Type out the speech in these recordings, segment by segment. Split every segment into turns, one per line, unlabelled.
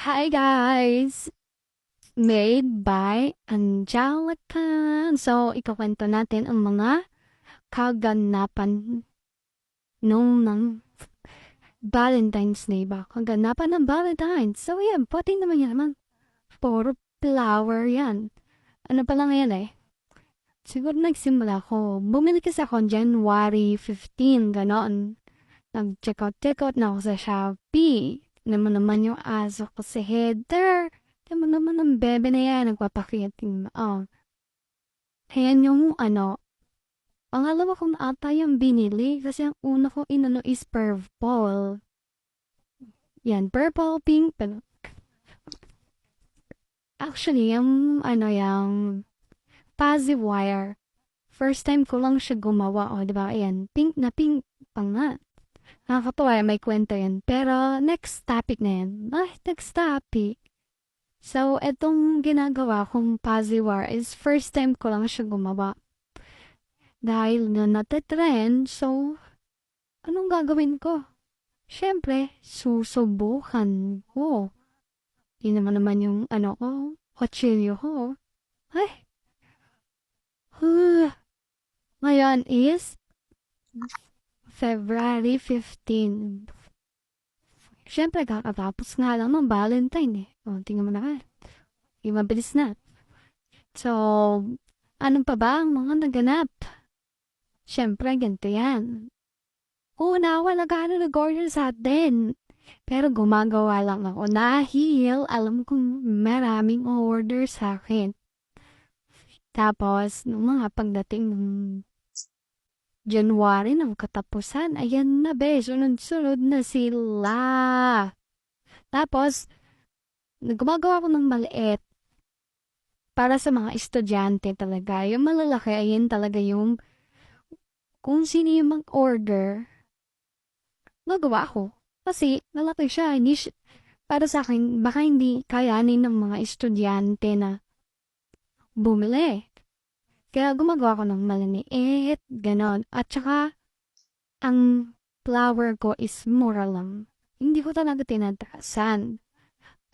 Hi guys! Made by Angelica. So, ikukwento natin ang mga kaganapan ng Valentine's Day ba? Kaganapan ng Valentine's. So, yan. Pwede naman yan naman. Puro flower yan. Ano pa lang yan eh. Siguro nagsimula ko. Bumili kasi ako January 15. Ganon. Nag-check out na ako sa Shopee. Naman yung aso ko si Heather. Naman ang bebe na yan. Nagpapakiyating. Ayan yung pangalawa kong ata yung binili. Kasi ang una ko inano is purple. Yan, purple, pink. Pero, actually, yung passive wire. First time ko lang siya gumawa. O, diba? Ayan, pink na pink pa nga. Nakakatawa, may kwento yan. Pero, next topic na yan. Next topic. So, etong ginagawa kong Paziwar is first time ko lang siya gumawa. Dahil na natitrend, so, anong gagawin ko? Siyempre, susubukan ko. Di naman yung kutsilyo ko. Ay, ngayon is February 15. Siyempre, kakatapos nga lang ng Valentine eh. O, tingnan mo na ka. Mabilis na. So, ano pa ba ang mga naganap? Siyempre, ganito yan. Una, wala gano'n nag-order sa atin. Pero gumagawa lang ako. Dahil, alam kong maraming order sa akin. Tapos, nung mga pagdating ng January ng katapusan, ayan na be, sunod-sunod na sila. Tapos, gumagawa ko ng maliit para sa mga estudyante talaga. Yung malalaki, ayan talaga yung kung sino yung mag-order, nagawa ko. Kasi, malaki siya. Para sa akin, baka hindi kayanin ng mga estudyante na bumili. Kaya gumagawa ko ng maliliit, ganon. At saka, ang flower ko is mura lang. Hindi ko talaga tinataasan.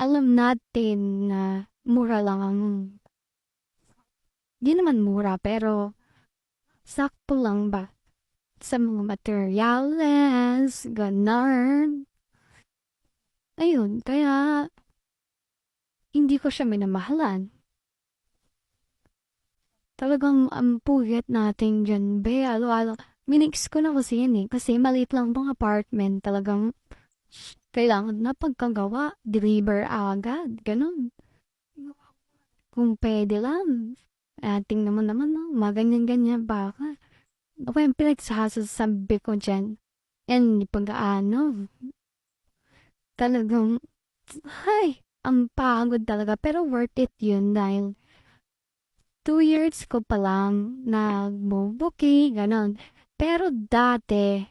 Alam natin na mura lang ang di naman mura, pero sakto lang ba? Sa mga materials, ganon. Ayun, kaya hindi ko siya minamahalan. Talagang ang puyat natin dyan, be, alo-alo. Minix ko na kasi yan eh, kasi maliit lang tong apartment. Talagang kailangan na pagkagawa, deliver agad, ganon. Kung pwede lang. Tingnan mo naman, no? Maganyan-ganyan baka. Ako yung pinagsasasabi ko dyan. And pag-ano, talagang, ang pagod talaga. Pero worth it yun dahil 2 years ko pa lang nagbubuki, ganon. Pero dati,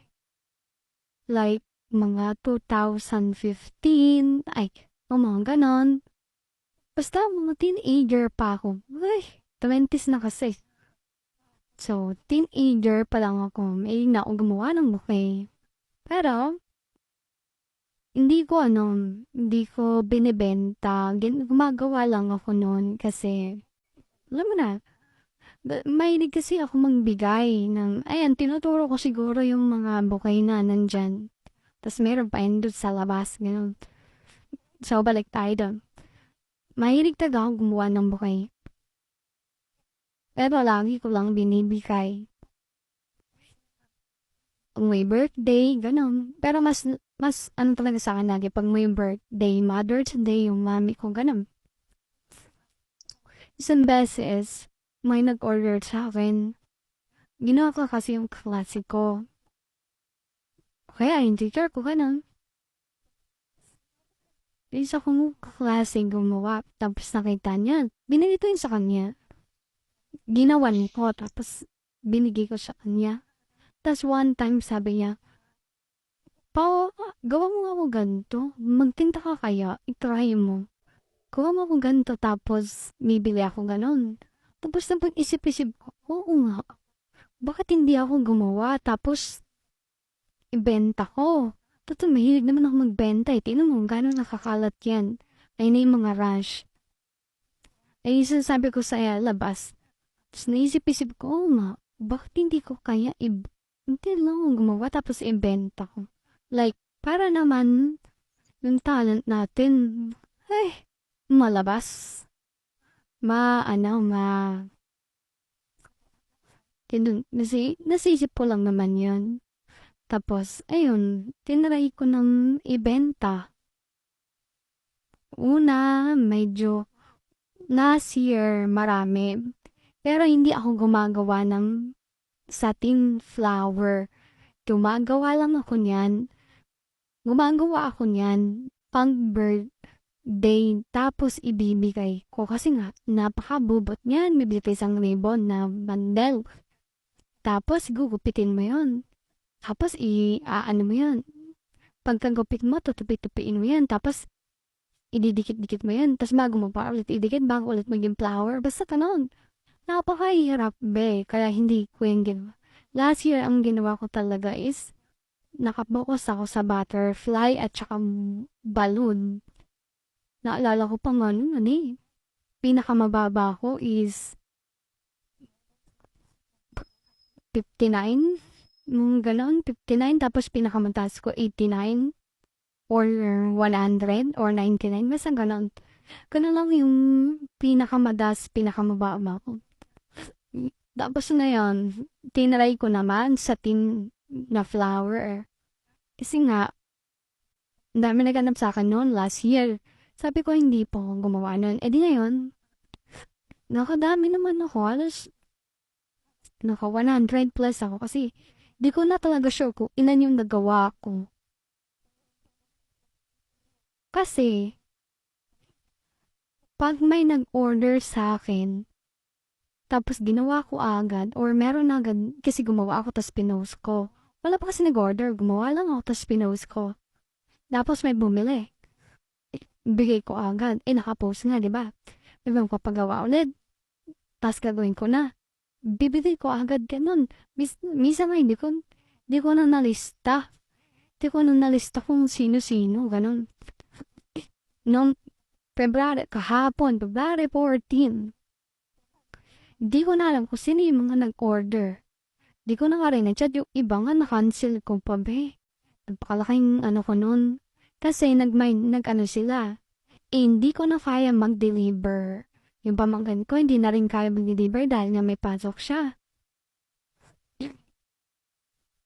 like, mga 2015, mga ganon. Basta mga teenager pa ako. 20s na kasi. So, teenager pa lang ako. May na ako gumawa ng buke. Pero, hindi ko binibenta. Gumagawa lang ako noon kasi, alam mo na, mahilig kasi ako magbigay ng, ayan, tinuturo ko siguro yung mga bouquet na nandyan. Tapos meron pa yun doon sa labas, gano'n. So, balik tayo doon. Mahilig talaga ako gumawa ng bouquet. Pero lagi ko lang binibigay. Pag may birthday, gano'n. Pero mas ano talaga sa akin lagi, pag may birthday, Mother's Day, yung mami ko, gano'n. Isang beses, may nag-order sa akin. Ginawa ko kasi yung klasiko. Kaya yung teacher ko, gano'n. Isa kong klase gumawa, tapos nakita niya. Binili ko yun sa kanya. Ginawan ko, tapos binigay ko sa kanya. Tapos one time sabi niya, Pao, gawa mo ako ganito. Magtinta ka kaya, itry mo. Gawa mo ako ganito, tapos bibili ako ganon. Tapos na pag-isip-isip ko, oo nga, bakit hindi ako gumawa? Tapos, ibenta ko. Totoo, mahilig naman ako magbenta eh. Tingnan mo, gano'n nakakalat yan. Ayun na yung mga rush. Ay sinasabi ko sa labas. Tapos naisip-isip ko, oo nga, bakit hindi ko kaya hindi lang ako gumawa tapos ibenta ko. Like, para naman yung talent natin, ay, malabas. Nasisip ko lang naman yun. Tapos, ayun, tinry ko ng ibenta. Una, medyo, last year, marami. Pero hindi ako gumagawa ng satin flower. Gumagawa ako niyan pang birthday tapos ibibigay ko kasi nga napakabubot niyan. Bibili isang ribbon na bundle. Tapos gugupitin mo yon. Tapos ano mo yun. Pagkagupit mo, tutupi-tupiin mo yan. Tapos ididikit-dikit mo yan. Tapos bago mo pa ulit idikit, bago ulit maging flower. Basta kanon. Napakahirap, be. Kaya hindi ko yung ginawa. Last year, ang ginawa ko talaga is nakapokus ako sa butterfly at saka balloon. Naalala ko pa nga nun, pinakamababa ko is 59. Ganon, 59. Tapos pinakamataas ko 89 or 100 or 99. Basta ganon. Ganon lang yung pinakamababa ko. Tapos ngayon, tinry ko naman sa tin na flower. Kasi nga, ang dami naghanap sa akin noon last year. Sabi ko, hindi po ako gumawa noon. E di ngayon, nakadami naman ako. Naka 100 plus ako kasi di ko na talaga sure kung ilan yung nagawa ko. Kasi, pag may nag-order sa akin, tapos ginawa ko agad, or meron agad, kasi gumawa ako, tapos pinost ko. Wala pa kasi nag-order, gumawa lang ako, tapos pinost ko. Tapos may bumili. Bigay ko agad. Nakapost nga, di ba? Diba, kapagawa ulit. Tapos gagawin ko na. Bibigay ko agad ganun. Misa nga, hindi ko na nalista. Hindi ko na nalista kung sino-sino, ganun. Noong kahapon, February 14, di ko na alam kung sino yung mga nag-order. Di ko na nga rin na-chat yung iba nga na-cancel ko pa be. Nagpakalaking ko nun. Kasi nag-ano sila. Hindi ko na kaya mag-deliver. Yung pamangkin ko, hindi na rin kaya mag-deliver dahil nga may pasok siya.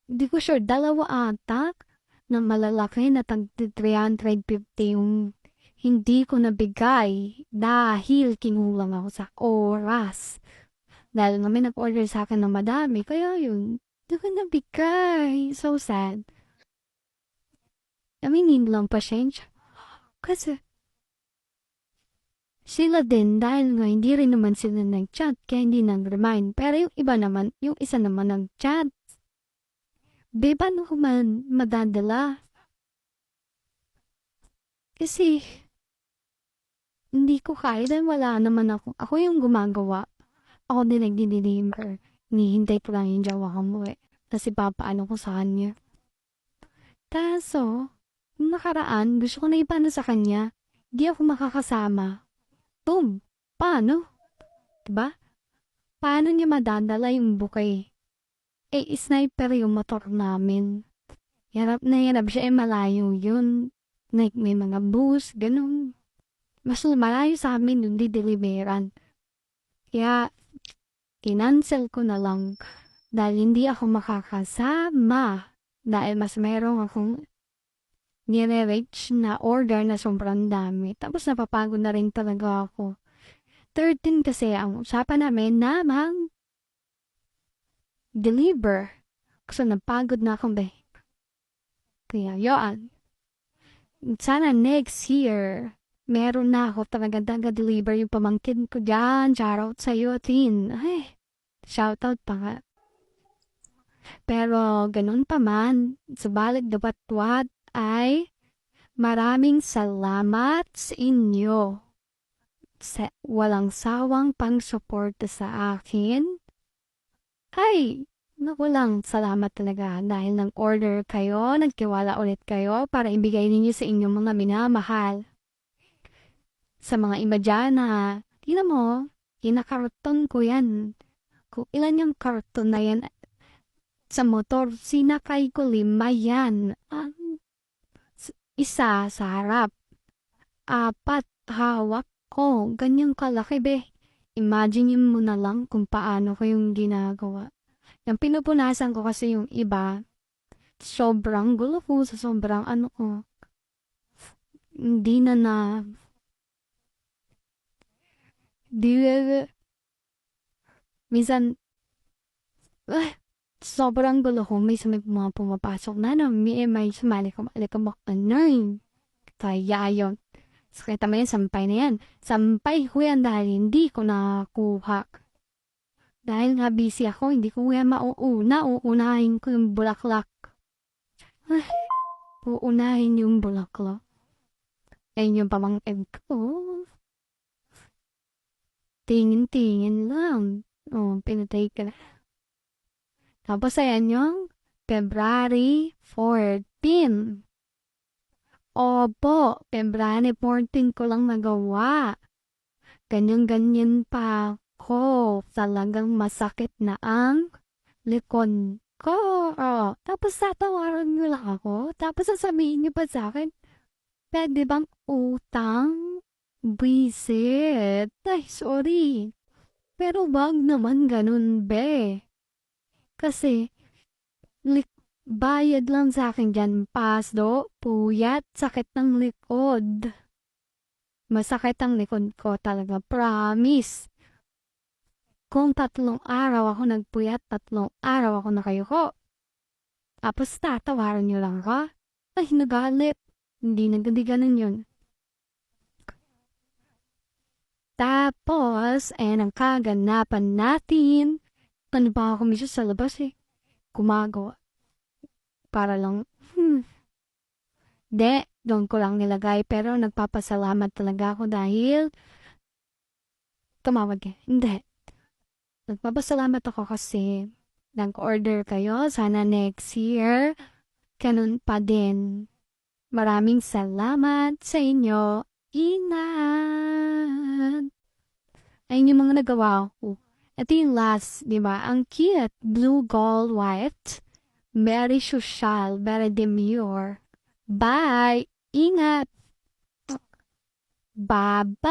Hindi ko sure, dalawa atak na malalaki na tag 350 yung hindi ko nabigay dahil kinulang ako sa oras. Dahil nga may nag-order sa akin ng madami, kaya yun, hindi ko nabigay. So sad. I mean, hindi lang pasensya. Kasi, sila din, dahil nga hindi rin naman sila nag-chat, kaya hindi nag-remind. Pero yung iba naman, yung isa naman nag-chat. Be, paano ko man madadala? Kasi, hindi ko kaya dahil wala naman ako. Ako yung gumagawa. Ako din nagdi-deliver. Hinihintay ko lang yung jawa ko mo eh. Tapos ipapaano ko sa kanya. Kaso, nung nakaraan, gusto ko na ipano sa kanya. Di ako makakasama. Boom! Paano? Diba? Paano niya madadala yung bouquet? Sniper yung motor namin. Hirap na hirap siya malayo yun. Like, may mga bus, ganun. Mas malayo sa amin yung di-deliveran. Kaya, kinancel ko na lang dahil hindi ako makakasama dahil mas merong akong nire-reach na order na sobrang dami. Tapos napapagod na rin talaga ako. 13 kasi ang usapan namin na deliver. Kasi napagod na akong be. Kaya yun. Sana next year meron na ako talaga deliver yung pamangkin ko dyan. Shoutout sa'yo, Tin. Ay, shoutout pa nga. Pero ganun pa man, subalit dapat what ay maraming salamat sa inyo sa walang sawang pang-suporta sa akin. Ay, walang salamat talaga dahil nag-order kayo, nagtiwala ulit kayo para ibigay ninyo sa inyong mga minamahal. sa mga iba dyan na, tingnan mo, kinakarton ko yan. Kung ilan yung karton na yan sa motor, sinakay ko 5 yan. Isa sa harap, 4 hawak ko. Ganyang kalaki be. Imagine mo na lang kung paano ko yung ginagawa. Yung pinupunasan ko kasi yung iba, sobrang gulo ko sa sobrang ano ko. Hindi na, di, minsan, sobrang gulo ko. May mga pumapasok na may sumali ko, ano. Kaya yun. So, kita mo yan, sampay na yan. Sampay ko yan dahil hindi ko nakuha. Dahil nga busy ako, hindi ko yan mauuna. Uunahin ko yung bulaklak. Uunahin yung bulaklak. Ayun yung pamangkin ko. Tingin-tingin lang. Pinatay ka na. Tapos ayan yung February 14. Opo, February 14 ko lang nagawa. Ganyan-ganyan pa ko. Talagang masakit na ang likod ko. Tapos tatawaran nyo lang ako. Tapos sasabihin nyo pa sa akin, pwede bang utang? Visit. Ay, sorry. Pero wag naman ganun, be. Kasi, bayad lang sa akin dyan. Pasdo, puyat, sakit ng likod. Masakit ang likod ko talaga, promise. Kung 3 araw ako nagpuyat, 3 araw ako nakayuko. Tapos tatawaran nyo lang ako. Ay, nagalit. Hindi ganun yun. Tapos, ang kaganapan natin. Ano ba ako mismo sa labas gumagawa. Para lang, doon ko lang nilagay. Pero nagpapasalamat talaga ako dahil tumawag Hindi. Nagpapasalamat ako kasi nag-order kayo. Sana next year, ganun pa din. Maraming salamat sa inyo. Ingat! Ayun yung mga nagawa ko. Ito yung last, di ba? Ang cute. Blue, gold, white. Very social, very demure. Bye! Ingat! Bye-bye!